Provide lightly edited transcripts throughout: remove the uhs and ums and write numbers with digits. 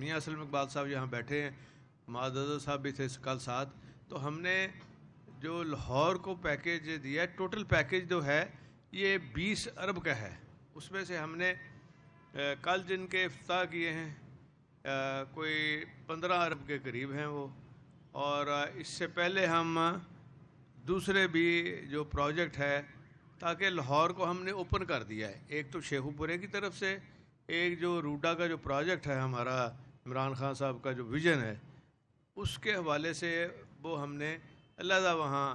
میاں اسلم اقبال صاحب یہاں بیٹھے ہیں, معزز صاحب بھی تھے کل ساتھ. تو ہم نے جو لاہور کو پیکیج دیا ہے, ٹوٹل پیکیج جو ہے یہ 20 ارب کا ہے. اس میں سے ہم نے کل جن کے افتتاح کیے ہیں کوئی 15 ارب کے قریب ہیں وہ, اور اس سے پہلے ہم دوسرے بھی جو پروجیکٹ ہے, تاکہ لاہور کو ہم نے اوپن کر دیا ہے. ایک تو شیخو پورے کی طرف سے, ایک جو روڈا کا جو پروجیکٹ ہے ہمارا عمران خان صاحب کا جو ویژن ہے, اس کے حوالے سے وہ ہم نے علیحدہ وہاں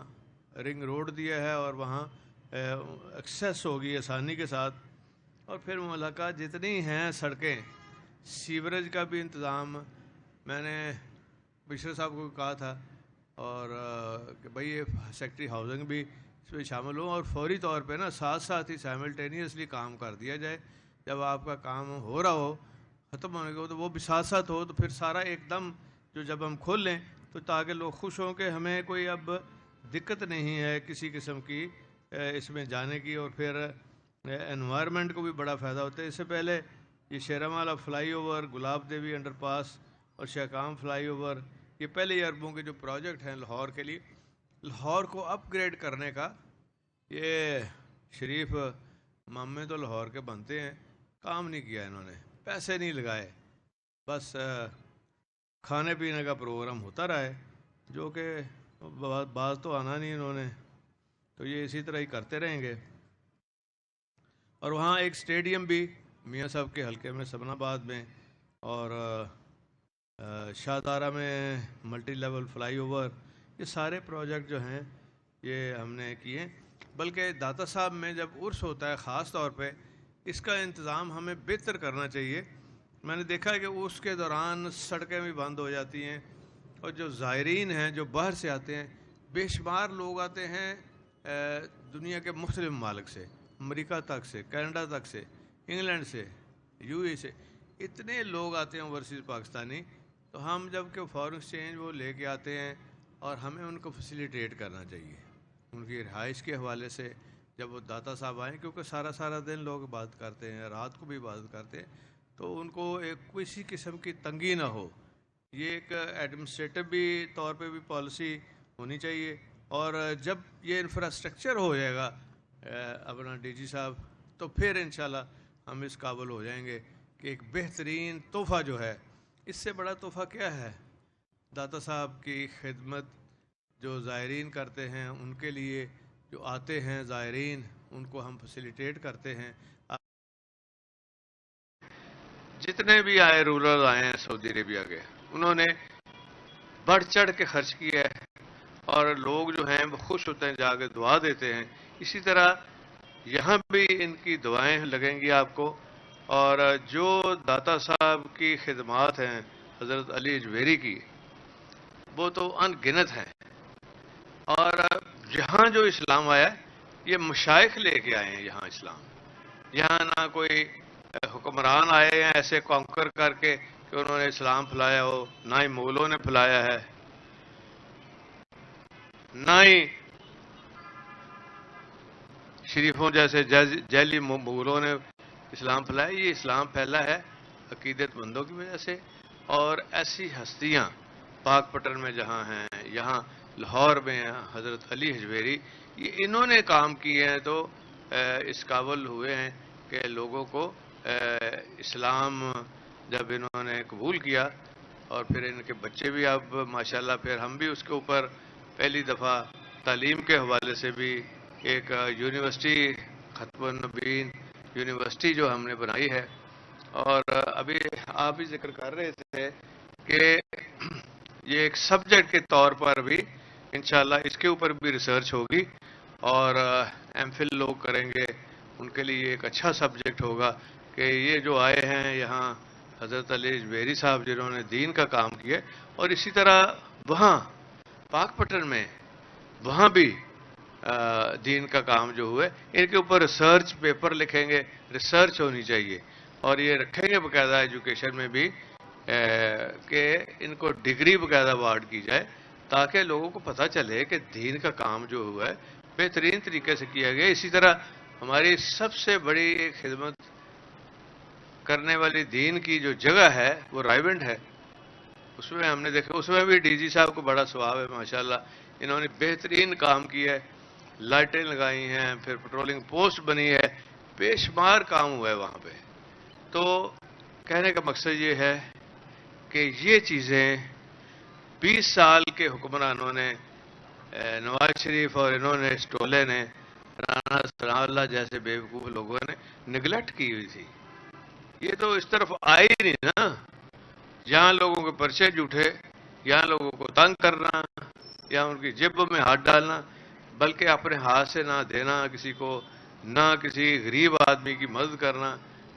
رنگ روڈ دیا ہے, اور وہاں ایکسیس ہوگی آسانی کے ساتھ. اور پھر مملکہ جتنی ہیں سڑکیں, سیوریج کا بھی انتظام میں نے بشر صاحب کو کہا تھا, اور کہ بھئی یہ سیکٹری ہاؤسنگ بھی اس میں شامل ہوں, اور فوری طور پہ نا ساتھ ساتھ ہی سائملٹینیسلی کام کر دیا جائے. جب آپ کا کام ہو رہا ہو, ختم ہونے کو, تو وہ بھی ساتھ ساتھ ہو, تو پھر سارا ایک دم جو جب ہم کھول لیں تو تاکہ لوگ خوش ہوں کہ ہمیں کوئی اب دقت نہیں ہے کسی قسم کی اس میں جانے کی. اور پھر انوائرمنٹ کو بھی بڑا فائدہ ہوتا ہے. اس سے پہلے یہ شیرامالا فلائی اوور, گلاب دیوی انڈر پاس اور شیخام فلائی اوور, یہ پہلے اربوں کے جو پروجیکٹ ہیں لاہور کے لیے, لاہور کو اپ گریڈ کرنے کا, یہ شریف مامے تو لاہور کے بنتے ہیں, کام نہیں کیا انہوں نے, پیسے نہیں لگائے, بس کھانے پینے کا پروگرام ہوتا رہا ہے, جو کہ بعض تو آنا نہیں انہوں نے, تو یہ اسی طرح ہی کرتے رہیں گے. اور وہاں ایک اسٹیڈیم بھی میاں صاحب کے حلقے میں سبن آباد میں, اور شاہدارہ میں ملٹی لیول فلائی اوور, یہ سارے پروجیکٹ جو ہیں یہ ہم نے کیے. بلکہ داتا صاحب میں جب عرس ہوتا ہے خاص طور پہ اس کا انتظام ہمیں بہتر کرنا چاہیے. میں نے دیکھا ہے کہ اس کے دوران سڑکیں بھی بند ہو جاتی ہیں, اور جو زائرین ہیں جو باہر سے آتے ہیں, بے شمار لوگ آتے ہیں دنیا کے مختلف ممالک سے, امریکہ تک سے, کینیڈا تک سے, انگلینڈ سے, یو اے سے, اتنے لوگ آتے ہیں اوورسیز پاکستانی. تو ہم جب کہ فارن ایکسچینج وہ لے کے آتے ہیں, اور ہمیں ان کو فیسیلیٹیٹ کرنا چاہیے ان کی رہائش کے حوالے سے. جب وہ داتا صاحب آئیں, کیونکہ سارا دن لوگ عبادت کرتے ہیں, رات کو بھی عبادت کرتے ہیں, تو ان کو ایک کسی قسم کی تنگی نہ ہو. یہ ایک ایڈمنسٹریٹو بھی طور پہ بھی پالیسی ہونی چاہیے. اور جب یہ انفراسٹرکچر ہو جائے گا اپنا ڈی جی صاحب, تو پھر انشاءاللہ ہم اس قابل ہو جائیں گے کہ ایک بہترین تحفہ جو ہے, اس سے بڑا تحفہ کیا ہے, داتا صاحب کی خدمت جو زائرین کرتے ہیں, ان کے لیے جو آتے ہیں زائرین, ان کو ہم فیسیلیٹیٹ کرتے ہیں. جتنے بھی آئے رولر آئے ہیں سعودی عربیہ کے, انہوں نے بڑھ چڑھ کے خرچ کیا ہے, اور لوگ جو ہیں وہ خوش ہوتے ہیں, جا کے دعا دیتے ہیں. اسی طرح یہاں بھی ان کی دعائیں لگیں گی آپ کو. اور جو داتا صاحب کی خدمات ہیں حضرت علی اجویری کی, وہ تو ان گنت ہیں. اور یہاں جو اسلام آیا ہے, یہ مشائخ لے کے آئے ہیں یہاں اسلام. یہاں نہ کوئی حکمران آئے ہیں ایسے کانکر کر کے کہ انہوں نے اسلام پھیلایا ہو, نہ ہی مغلوں نے پھیلایا ہے, نہ ہی شریفوں جیسے جیلی مغلوں نے اسلام پھیلایا. یہ اسلام پھیلا ہے عقیدت مندوں کی وجہ سے. اور ایسی ہستیاں پاک پٹن میں جہاں ہیں, یہاں لاہور میں حضرت علی اجویری, یہ انہوں نے کام کیے ہیں, تو اس قابل ہوئے ہیں کہ لوگوں کو اسلام جب انہوں نے قبول کیا, اور پھر ان کے بچے بھی اب ماشاءاللہ, پھر ہم بھی اس کے اوپر پہلی دفعہ تعلیم کے حوالے سے بھی ایک یونیورسٹی, ختم النبیین یونیورسٹی جو ہم نے بنائی ہے. اور ابھی آپ بھی ذکر کر رہے تھے کہ یہ ایک سبجیکٹ کے طور پر بھی انشاءاللہ اس کے اوپر بھی ریسرچ ہوگی, اور ایم فل لوگ کریں گے, ان کے لیے ایک اچھا سبجیکٹ ہوگا کہ یہ جو آئے ہیں یہاں حضرت علی اجویری صاحب جنہوں نے دین کا کام کیا, اور اسی طرح وہاں پاک پٹن میں وہاں بھی دین کا کام جو ہوئے, ان کے اوپر ریسرچ پیپر لکھیں گے, ریسرچ ہونی چاہیے. اور یہ رکھیں گے باقاعدہ ایجوکیشن میں بھی کہ ان کو ڈگری باقاعدہ اوارڈ کی جائے, تاکہ لوگوں کو پتہ چلے کہ دین کا کام جو ہوا ہے بہترین طریقے سے کیا گیا. اسی طرح ہماری سب سے بڑی ایک خدمت کرنے والی دین کی جو جگہ ہے وہ رائیونڈ ہے. اس میں ہم نے دیکھا، اس میں بھی ڈی جی صاحب کو بڑا ثواب ہے ماشاءاللہ. انہوں نے بہترین کام کیا ہے، لائٹیں لگائی ہیں، پھر پٹرولنگ پوسٹ بنی ہے، بے شمار کام ہوا ہے وہاں پہ. تو کہنے کا مقصد یہ ہے کہ یہ چیزیں 20 سال کے حکمرانوں نے، نواز شریف اور انہوں نے، اسٹولے نے، رانا ثناء اللہ جیسے بیوقوف لوگوں نے نگلیکٹ کی ہوئی تھی. یہ تو اس طرف آئے ہی نہیں نا. یہاں لوگوں کے پرچے جھوٹے، یہاں لوگوں کو تنگ کرنا، یا ان کی جیب میں ہاتھ ڈالنا، بلکہ اپنے ہاتھ سے نہ دینا کسی کو، نہ کسی غریب آدمی کی مدد کرنا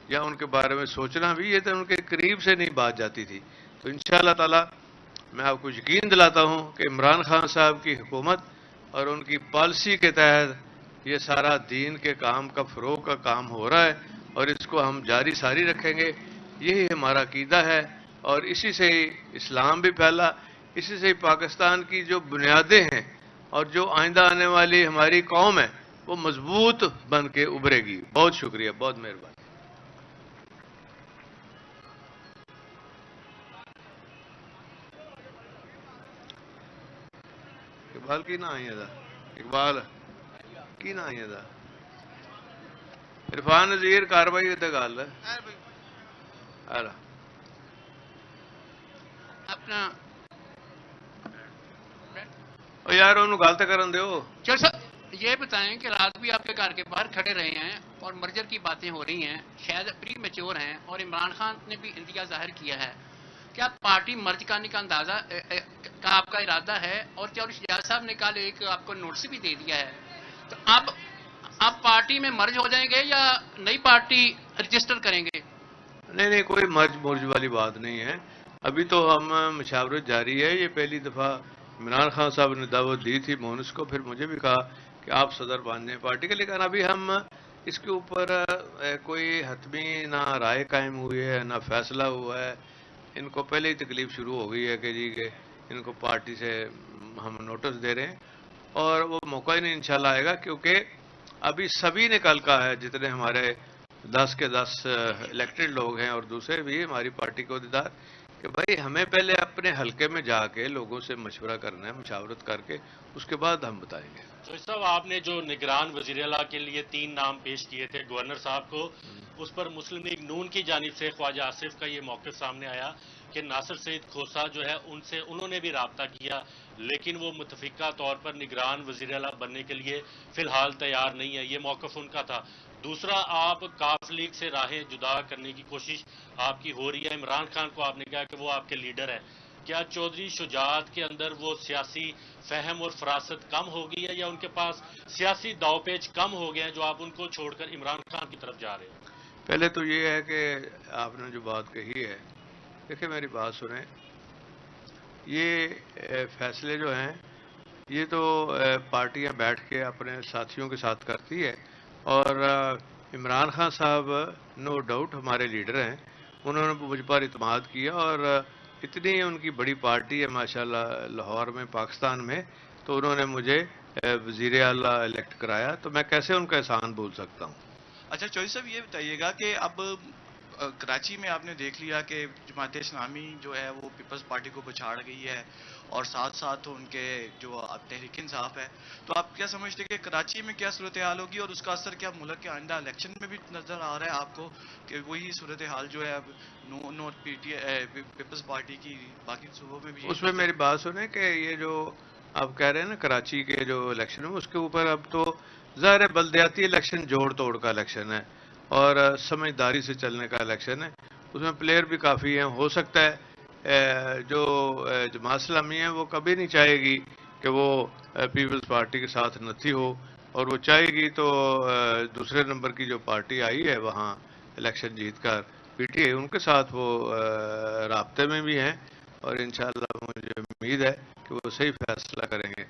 یا ان کے بارے میں سوچنا بھی، یہ تو ان کے قریب سے نہیں بات جاتی تھی. تو انشاءاللہ تعالی میں آپ کو یقین دلاتا ہوں کہ عمران خان صاحب کی حکومت اور ان کی پالیسی کے تحت یہ سارا دین کے کام کا فروغ کا کام ہو رہا ہے، اور اس کو ہم جاری ساری رکھیں گے. یہی ہمارا عقیدہ ہے، اور اسی سے ہی اسلام بھی پھیلا، اسی سے ہی پاکستان کی جو بنیادیں ہیں اور جو آئندہ آنے والی ہماری قوم ہے وہ مضبوط بن کے ابھرے گی. بہت شکریہ، بہت مہربانی. اقبال کی نہ آئی تھا، اقبال کی نہ آئی تھا. عرفان نذیر کاروائی ہوتے گل اپنا یار انہوں گل تو کرن دیو. چل سر یہ بتائیں کہ رات بھی آپ کے گھر کے باہر کھڑے رہے ہیں اور مرجر کی باتیں ہو رہی ہیں، شاید پری میچور ہیں، اور عمران خان نے بھی انتہا ظاہر کیا ہے. کیا پارٹی مرج کرنے کا اندازہ کا آپ کا ارادہ ہے؟ اور کیا شجاع صاحب نے کل ایک آپ کو نوٹس بھی دے دیا ہے؟ تو آپ پارٹی میں مرج ہو جائیں گے یا نئی پارٹی رجسٹر کریں گے؟ نہیں، کوئی مرج والی بات نہیں ہے. ابھی تو ہم مشاورت جاری ہے. یہ پہلی دفعہ عمران خان صاحب نے دعوت دی تھی مونس کو، پھر مجھے بھی کہا کہ آپ صدر بن جائیں پارٹی کے. لیکن ابھی ہم اس کے اوپر کوئی حتمی نہ رائے قائم ہوئی ہے نہ فیصلہ ہوا ہے. ان کو پہلے ہی تکلیف شروع ہو گئی ہے کہ جی کہ ان کو پارٹی سے ہم نوٹس دے رہے ہیں، اور وہ موقع ہی نہیں انشاءاللہ آئے گا، کیونکہ ابھی سبھی نے کل کہا ہے، جتنے ہمارے 10 کے 10 الیکٹڈ لوگ ہیں اور دوسرے بھی ہماری پارٹی کے عہدیدار، کہ بھائی ہمیں پہلے اپنے حلقے میں جا کے لوگوں سے مشورہ کرنا ہے، مشاورت کر کے اس کے بعد ہم بتائیں گے. جوش صاحب، آپ نے جو نگران وزیر اعلیٰ کے لیے 3 نام پیش کیے تھے گورنر صاحب کو، اس پر مسلم لیگ نون کی جانب سے خواجہ آصف کا یہ موقف سامنے آیا کہ ناصر سعید کھوسہ جو ہے انہوں نے بھی رابطہ کیا، لیکن وہ متفقہ طور پر نگران وزیر اعلیٰ بننے کے لیے فی الحال تیار نہیں ہے. یہ موقف ان کا تھا. دوسرا، آپ کاف لیگ سے راہیں جدا کرنے کی کوشش آپ کی ہو رہی ہے. عمران خان کو آپ نے کہا کہ وہ آپ کے لیڈر ہیں. کیا چودھری شجاعت کے اندر وہ سیاسی فہم اور فراست کم ہو گئی ہے، یا ان کے پاس سیاسی داؤ پیچ کم ہو گئے ہیں جو آپ ان کو چھوڑ کر عمران خان کی طرف جا رہے ہیں؟ پہلے تو یہ ہے کہ آپ نے جو بات کہی ہے، دیکھیں میری بات سنیں. یہ فیصلے جو ہیں یہ تو پارٹیاں بیٹھ کے اپنے ساتھیوں کے ساتھ کرتی ہے، اور عمران خان صاحب نو ڈاؤٹ ہمارے لیڈر ہیں. انہوں نے مجھ پر اعتماد کیا، اور اتنی ان کی بڑی پارٹی ہے ماشاءاللہ لاہور میں، پاکستان میں، تو انہوں نے مجھے وزیر اعلیٰ الیکٹ کرایا. تو میں کیسے ان کا احسان بھول سکتا ہوں؟ اچھا چوہدری صاحب، یہ بتائیے گا کہ اب کراچی میں آپ نے دیکھ لیا کہ جماعت اسلامی جو ہے وہ پیپلز پارٹی کو پچھاڑ گئی ہے، اور ساتھ ساتھ ان کے جو تحریک انصاف ہے. تو آپ کیا سمجھتے ہیں کہ کراچی میں کیا صورتحال ہوگی، اور اس کا اثر کیا ملک کے آئندہ الیکشن میں بھی نظر آ رہا ہے آپ کو کہ وہی صورتحال جو ہے اب نو پیپلز پارٹی کی باقی صوبوں میں بھی؟ اس میں میری بات سنیں کہ یہ جو آپ کہہ رہے ہیں نا کراچی کے جو الیکشن ہے، اس کے اوپر اب تو ظاہر ہے بلدیاتی الیکشن جوڑ توڑ کا الیکشن ہے، اور سمجھداری سے چلنے کا الیکشن ہے. اس میں پلیئر بھی کافی ہیں. ہو سکتا ہے جو جماعت اسلامی ہے وہ کبھی نہیں چاہے گی کہ وہ پیپلز پارٹی کے ساتھ نتھی ہو، اور وہ چاہے گی تو دوسرے نمبر کی جو پارٹی آئی ہے وہاں الیکشن جیت کر، پی ٹی آئی، ان کے ساتھ وہ رابطے میں بھی ہیں، اور انشاءاللہ مجھے امید ہے کہ وہ صحیح فیصلہ کریں گے.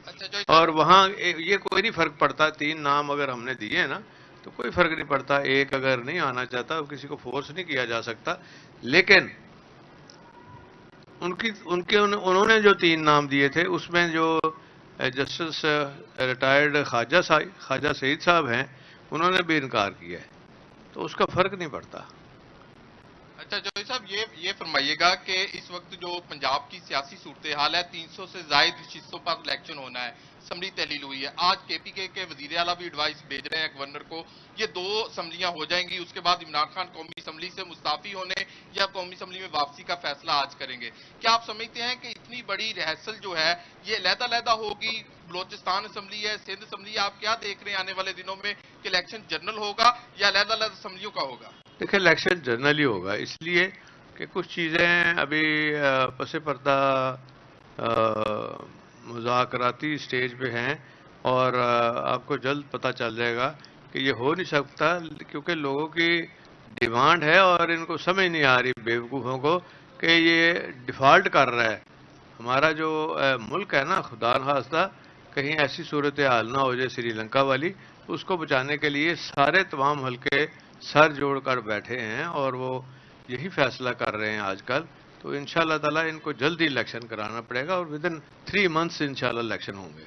اور وہاں یہ کوئی نہیں فرق پڑتا. 3 نام اگر ہم نے دیے ہیں نا تو کوئی فرق نہیں پڑتا. ایک اگر نہیں آنا چاہتا کسی کو فورس نہیں کیا جا سکتا. لیکن انہوں نے جو 3 نام دیے تھے اس میں جو جسٹس ریٹائرڈ خواجہ سعید صاحب ہیں انہوں نے بھی انکار کیا ہے، تو اس کا فرق نہیں پڑتا. صاحب یہ فرمائیے گا کہ اس وقت جو پنجاب کی سیاسی صورتحال ہے 300 سے زائد حصوں پر الیکشن ہونا ہے، اسمبلی تحلیل ہوئی ہے، آج کے پی کے وزیر اعلیٰ بھی ایڈوائس بھیج رہے ہیں گورنر کو، یہ 2 اسمبلیاں ہو جائیں گی، اس کے بعد عمران خان قومی اسمبلی سے مستعفی ہونے یا قومی اسمبلی میں واپسی کا فیصلہ آج کریں گے. کیا آپ سمجھتے ہیں کہ اتنی بڑی ریہرسل جو ہے یہ علیحدہ علیحدہ ہوگی؟ بلوچستان اسمبلی ہے، سندھ اسمبلی ہے، آپ کیا دیکھ رہے ہیں آنے والے دنوں میں کہ الیکشن جنرل ہوگا یا علیحدہ علیحدہ اسمبلیوں کا ہوگا؟ دیکھیں الیکشن جنرلی ہوگا، اس لیے کہ کچھ چیزیں ابھی پس پردہ مذاکراتی سٹیج پہ ہیں، اور آپ کو جلد پتہ چل جائے گا کہ یہ ہو نہیں سکتا، کیونکہ لوگوں کی ڈیمانڈ ہے اور ان کو سمجھ نہیں آ رہی بیوقوفوں کو کہ یہ ڈیفالٹ کر رہا ہے. ہمارا جو ملک ہے نا، خدا نخواستہ کہیں ایسی صورتحال نہ ہو جائے سری لنکا والی، اس کو بچانے کے لیے سارے تمام حلقے سر جوڑ کر بیٹھے ہیں اور وہ یہی فیصلہ کر رہے ہیں آج کل. تو انشاءاللہ تعالیٰ ان کو جلدی الیکشن کرانا پڑے گا، اور ودن 3 months انشاءاللہ الیکشن ہوں گے.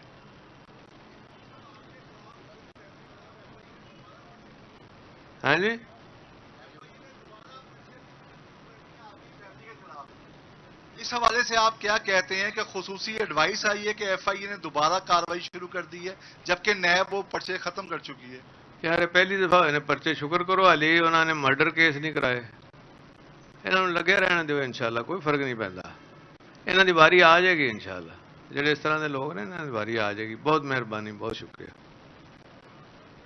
ہاں جی، اس حوالے سے آپ کیا کہتے ہیں کہ خصوصی ایڈوائس آئی ہے کہ ایف آئی اے نے دوبارہ کارروائی شروع کر دی ہے جبکہ نیب وہ پرچے ختم کر چکی ہے؟ یار پہلی دفعہ انہیں پرچے شکر کرو علی انہوں نے مرڈر کیس نہیں کرائے. انہوں نے لگے رہنا دیو، انشاءاللہ کوئی فرق نہیں پہنتا. انہوں دی باری آ جائے گی انشاءاللہ، جڑے اس طرح کے لوگ نے انہوں دی باری آ جائے گی. بہت مہربانی، بہت شکریہ.